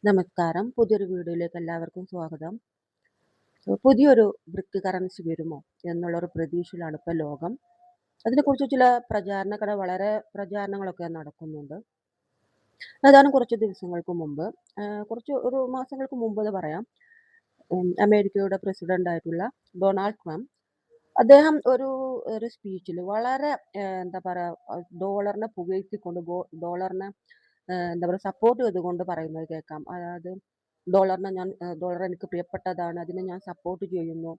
നമസ്കാരം. പുതിയൊരു വീഡിയോയിലേക്ക് എല്ലാവർക്കും സ്വാഗതം. പുതിയൊരു ബ്രിക്ക് കറൻസി വരുമോ എന്നുള്ളൊരു പ്രതീക്ഷയിലാണ് ഇപ്പോൾ ലോകം. അതിനെക്കുറിച്ച് ചില വളരെ പ്രചാരണങ്ങളൊക്കെ നടക്കുന്നുണ്ട്. ഏതാനും കുറച്ച് ദിവസങ്ങൾക്ക് മുമ്പ്, ഒരു മാസങ്ങൾക്ക് മുമ്പ് എന്ന് പറയാം, അമേരിക്കയുടെ പ്രസിഡന്റ് ആയിട്ടുള്ള ഡൊണാൾഡ് ട്രംപ് അദ്ദേഹം ഒരു സ്പീച്ചിൽ വളരെ എന്താ പറയുക, ഡോളറിനെ പുകഴ്ത്തിക്കൊണ്ട് ഡോളറിനെ എന്താ പറയുക, സപ്പോർട്ട് ചെയ്തുകൊണ്ട് പറയുന്നത് കേൾക്കാം. അതായത് ഡോളർ എനിക്ക് പ്രിയപ്പെട്ടതാണ്. അതിനെ ഞാൻ സപ്പോർട്ട് ചെയ്യുന്നു.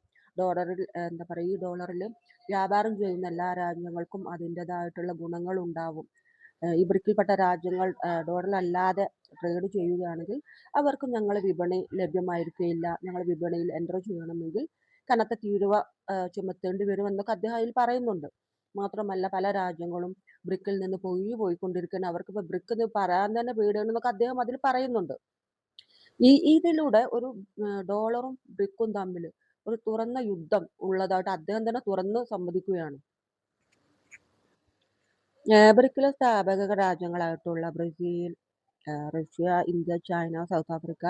എന്താ പറയുക, ഈ ഡോളറിൽ വ്യാപാരം ചെയ്യുന്ന എല്ലാ രാജ്യങ്ങൾക്കും അതിൻ്റെതായിട്ടുള്ള ഗുണങ്ങളുണ്ടാവും. ഈ ബ്രിക്സിൽപ്പെട്ട രാജ്യങ്ങൾ ഡോളറിലല്ലാതെ ട്രേഡ് ചെയ്യുകയാണെങ്കിൽ അവർക്ക് ഞങ്ങളെ വിപണി ലഭ്യമായിരിക്കുകയില്ല. ഞങ്ങൾ വിപണിയിൽ എൻ്റർ ചെയ്യണമെങ്കിൽ കനത്ത തീരുവ ചുമത്തേണ്ടി വരുമെന്നൊക്കെ അദ്ദേഹം അതിൽ പറയുന്നുണ്ട്. മാത്രമല്ല പല രാജ്യങ്ങളും ബ്രിക്കിൽ നിന്ന് പോയിക്കൊണ്ടിരിക്കുകയാണ്. അവർക്കിപ്പോൾ ബ്രിക്ക് എന്ന് പറയാൻ തന്നെ പേടിയാണെന്നൊക്കെ അദ്ദേഹം അതിൽ പറയുന്നുണ്ട്. ഇതിലൂടെ ഡോളറും ബ്രിക്കും തമ്മിൽ ഒരു തുറന്ന യുദ്ധം ഉള്ളതായിട്ട് അദ്ദേഹം തന്നെ തുറന്ന് സമ്മതിക്കുകയാണ്. ബ്രിക്സിലെ സ്ഥാപക രാജ്യങ്ങളായിട്ടുള്ള Brazil, Russia, India, China, South Africa,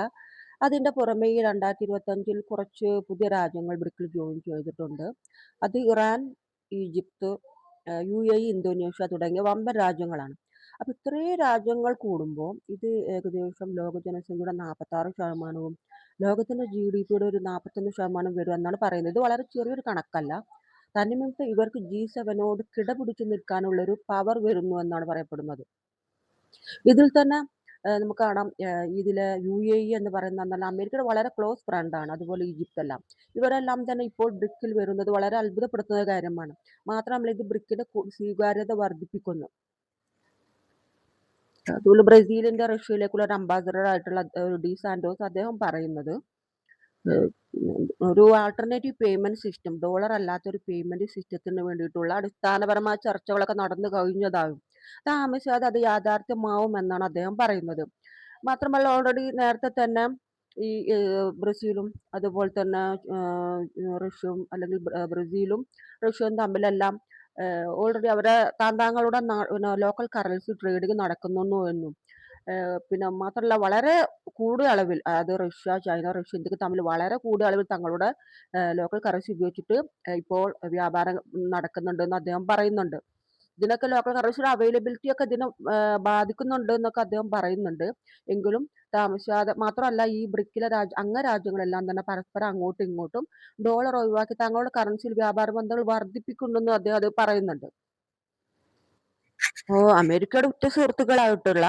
അതിൻ്റെ പുറമെ ഈ 2025 കുറച്ച് പുതിയ രാജ്യങ്ങൾ ബ്രിക്സിൽ ജോയിൻ ചെയ്തിട്ടുണ്ട്. അത് ഇറാൻ, ഈജിപ്ത്, UAE, ഇന്തോനേഷ്യ തുടങ്ങിയ വമ്പൻ രാജ്യങ്ങളാണ്. അപ്പോൾ ഇത്രയും രാജ്യങ്ങൾ കൂടുമ്പോൾ ഇത് ഏകദേശം ലോക ജനസംഖ്യയുടെ 46%, ലോകത്തിൻ്റെ GDPയുടെ ഒരു 41% വരുമെന്നാണ് പറയുന്നത്. ഇത് വളരെ ചെറിയൊരു കണക്കല്ല. തന്നിമിത്തം ഇവർക്ക് G7നോട് കിടപിടിച്ചു നിൽക്കാനുള്ളൊരു പവർ വരുന്നു എന്നാണ് പറയപ്പെടുന്നത്. ഇതിൽ തന്നെ നമുക്ക് കാണാം, ഇതിലെ UAE എന്ന് പറയുന്ന അമേരിക്കയുടെ വളരെ ക്ലോസ് ഫ്രണ്ടാണ്. അതുപോലെ ഈജിപ്ത് എല്ലാം. ഇവരെല്ലാം തന്നെ ഇപ്പോൾ ബ്രിക്സിൽ വരുന്നത് വളരെ അത്ഭുതപ്പെടുത്തുന്ന കാര്യമാണ്. മാത്രമല്ല ഇത് ബ്രിക്കിന്റെ സ്വീകാര്യത വർദ്ധിപ്പിക്കുന്നു. അതുപോലെ ബ്രസീലിന്റെ റഷ്യയിലേക്കുള്ള ഒരു അംബാസഡർ ആയിട്ടുള്ള ഡി സാന്റോസ് അദ്ദേഹം പറയുന്നത്, ഏഹ് ഒരു ആൾട്ടർനേറ്റീവ് പേയ്മെന്റ് സിസ്റ്റം, ഡോളർ അല്ലാത്തൊരു പേയ്മെന്റ് സിസ്റ്റത്തിന് വേണ്ടിയിട്ടുള്ള അടിസ്ഥാനപരമായ ചർച്ചകളൊക്കെ നടന്നു കഴിഞ്ഞതായും താമസിയാതെ അത് യാഥാർത്ഥ്യമാവും എന്നാണ് അദ്ദേഹം പറയുന്നത്. മാത്രമല്ല ഓൾറെഡി നേരത്തെ തന്നെ ഈ ബ്രസീലും അതുപോലെ തന്നെ റഷ്യയും, അല്ലെങ്കിൽ ബ്രസീലും റഷ്യയും തമ്മിലെല്ലാം ഓൾറെഡി അവരെ താന്താങ്ങളുടെ ലോക്കൽ കറൻസി ട്രേഡിംഗ് നടക്കുന്നു എന്നും, പിന്നെ മാത്രമല്ല വളരെ കൂടിയ അളവിൽ, അതായത് റഷ്യ, ഇന്ത്യക്ക് തമ്മിൽ വളരെ കൂടിയ അളവിൽ തങ്ങളുടെ ലോക്കൽ കറൻസി ഉപയോഗിച്ചിട്ട് ഇപ്പോൾ വ്യാപാരം നടക്കുന്നുണ്ടെന്ന് അദ്ദേഹം പറയുന്നുണ്ട്. ഇതിനൊക്കെ ലോക്കൽ കറൻസിയുടെ അവൈലബിലിറ്റി ഒക്കെ ഇതിനെ ബാധിക്കുന്നുണ്ട് എന്നൊക്കെ അദ്ദേഹം പറയുന്നുണ്ട്. എങ്കിലും താമസിയാതെ, മാത്രമല്ല ഈ ബ്രിക്സിലെ അംഗരാജ്യങ്ങളെല്ലാം തന്നെ പരസ്പരം അങ്ങോട്ടും ഇങ്ങോട്ടും ഡോളർ ഒഴിവാക്കി തങ്ങളുടെ കറൻസിയിൽ വ്യാപാര ബന്ധങ്ങൾ വർദ്ധിപ്പിക്കുന്നുണ്ടെന്നും അദ്ദേഹം അത് പറയുന്നുണ്ട്. അമേരിക്കയുടെ ഉറ്റ സുഹൃത്തുക്കളായിട്ടുള്ള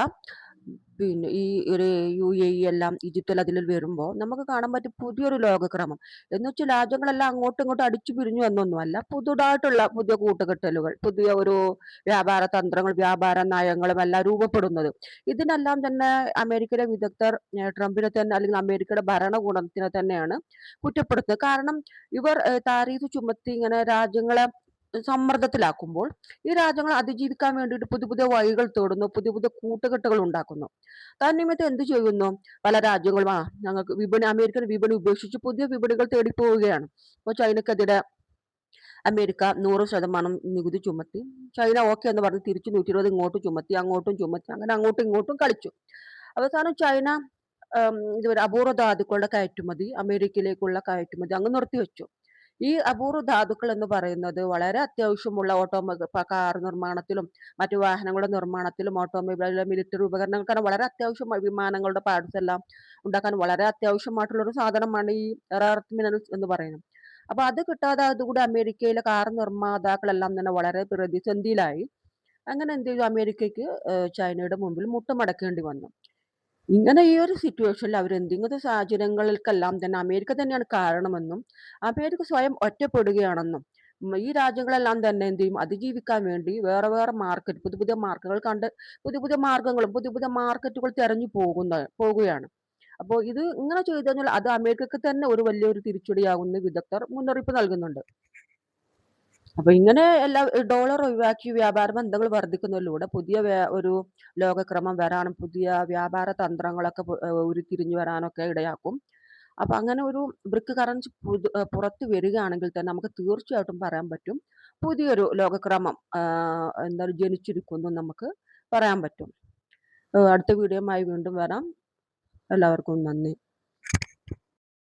പിന്നെ ഈ ഒരു UAE എല്ലാം ഈജിപ്തെല്ലാം അതിൽ വരുമ്പോൾ നമുക്ക് കാണാൻ പറ്റും പുതിയൊരു ലോകക്രമം. എന്ന് വെച്ചാൽ രാജ്യങ്ങളെല്ലാം അങ്ങോട്ടും ഇങ്ങോട്ടും അടിച്ചു പിരിഞ്ഞു എന്നൊന്നുമല്ല. പുതുതായിട്ടുള്ള പുതിയ കൂട്ടുകെട്ടലുകൾ, പുതിയ ഒരു വ്യാപാര തന്ത്രങ്ങൾ, വ്യാപാര നയങ്ങളും എല്ലാം രൂപപ്പെടുന്നത്. ഇതിനെല്ലാം തന്നെ അമേരിക്കയിലെ വിദഗ്ധർ ട്രംപിനെ തന്നെ, അല്ലെങ്കിൽ അമേരിക്കയുടെ ഭരണകൂടത്തിനെ തന്നെയാണ് കുറ്റപ്പെടുത്തുന്നത്. കാരണം ഇവർ താരീഫ് ചുമത്തി ഇങ്ങനെ രാജ്യങ്ങളെ സമ്മർദ്ദത്തിലാക്കുമ്പോൾ ഈ രാജ്യങ്ങൾ അതിജീവിക്കാൻ വേണ്ടിയിട്ട് പുതിയ പുതിയ വഴികൾ തേടുന്നു, പുതിയ പുതിയ കൂട്ടുകെട്ടുകൾ ഉണ്ടാക്കുന്നു. തന്നിമിത്തം എന്ത് ചെയ്യുന്നു? പല രാജ്യങ്ങളും ഞങ്ങൾക്ക് അമേരിക്കൻ വിപണി ഉപേക്ഷിച്ച് പുതിയ വിപണികൾ തേടി പോവുകയാണ്. ഇപ്പോൾ ചൈനക്കെതിരെ അമേരിക്ക 100% നികുതി ചുമത്തി. ചൈന ഓക്കെ എന്ന് പറഞ്ഞ് തിരിച്ച് 120 ഇങ്ങോട്ടും ചുമത്തി, അങ്ങോട്ടും ചുമത്തി, അങ്ങനെ അങ്ങോട്ടും ഇങ്ങോട്ടും കളിച്ചു. അവസാനം ചൈന ഇതുവരെ അപൂർവ ധാതുക്കളുടെ കയറ്റുമതി, അമേരിക്കയിലേക്കുള്ള കയറ്റുമതി അങ്ങ് നിർത്തിവെച്ചു. ഈ അപൂർവ ധാതുക്കൾ എന്ന് പറയുന്നത് വളരെ അത്യാവശ്യമുള്ള കാർ നിർമ്മാണത്തിലും മറ്റു വാഹനങ്ങളുടെ നിർമ്മാണത്തിലും, ഓട്ടോമൊബൈൽ, മിലിറ്ററി ഉപകരണങ്ങൾക്കാണ് വളരെ അത്യാവശ്യമായി, വിമാനങ്ങളുടെ പാർട്സ് എല്ലാം ഉണ്ടാക്കാൻ വളരെ അത്യാവശ്യമായിട്ടുള്ള ഒരു സാധനമാണ് ഈ റെയർ എർത്ത് മിനറൽസ് എന്ന് പറയുന്നത്. അപ്പൊ അത് കിട്ടാതെ അതുകൂടി അമേരിക്കയിലെ കാർ നിർമ്മാതാക്കളെല്ലാം തന്നെ വളരെ പ്രതിസന്ധിയിലായി. അങ്ങനെ എന്ത് ചെയ്തു? അമേരിക്കയ്ക്ക് ചൈനയുടെ മുമ്പിൽ മുട്ടുമടക്കേണ്ടി വന്നു. ഇങ്ങനെ ഈ ഒരു സിറ്റുവേഷനിൽ ഇങ്ങനത്തെ സാഹചര്യങ്ങൾക്കെല്ലാം തന്നെ അമേരിക്ക തന്നെയാണ് കാരണമെന്നും, അമേരിക്ക സ്വയം ഒറ്റപ്പെടുകയാണെന്നും, ഈ രാജ്യങ്ങളെല്ലാം തന്നെ എന്ത് ചെയ്യും? അതിജീവിക്കാൻ വേണ്ടി വേറെ വേറെ മാർക്കറ്റ്, പുതിയ പുതിയ മാർക്കുകൾ കണ്ട്, പുതിയ പുതിയ മാർഗങ്ങളും പുതിയ പുതിയ മാർക്കറ്റുകൾ തെരഞ്ഞു പോകുകയാണ്. അപ്പോൾ ഇത് ഇങ്ങനെ ചെയ്തു കഴിഞ്ഞാൽ അത് അമേരിക്കക്ക് തന്നെ ഒരു വലിയൊരു തിരിച്ചടിയാകുമെന്ന് വിദഗ്ധർ മുന്നറിയിപ്പ് നൽകുന്നുണ്ട്. അപ്പൊ ഇങ്ങനെ ഡോളർ ഒഴിവാക്കി വ്യാപാര ബന്ധങ്ങൾ വർദ്ധിക്കുന്നതിലൂടെ പുതിയ ഒരു ലോകക്രമം വരാനും, പുതിയ വ്യാപാര തന്ത്രങ്ങളൊക്കെ ഉരുത്തിരിഞ്ഞു വരാനൊക്കെ ഇടയാക്കും. അപ്പൊ അങ്ങനെ ഒരു ബ്രിക്ക് കറൻസി പുറത്ത് വരികയാണെങ്കിൽ തന്നെ നമുക്ക് തീർച്ചയായിട്ടും പറയാൻ പറ്റും പുതിയൊരു ലോകക്രമം എന്തായാലും ജനിച്ചിരിക്കുന്നു നമുക്ക് പറയാൻ പറ്റും. അടുത്ത വീഡിയോയുമായി വീണ്ടും വരാം. എല്ലാവർക്കും നന്ദി.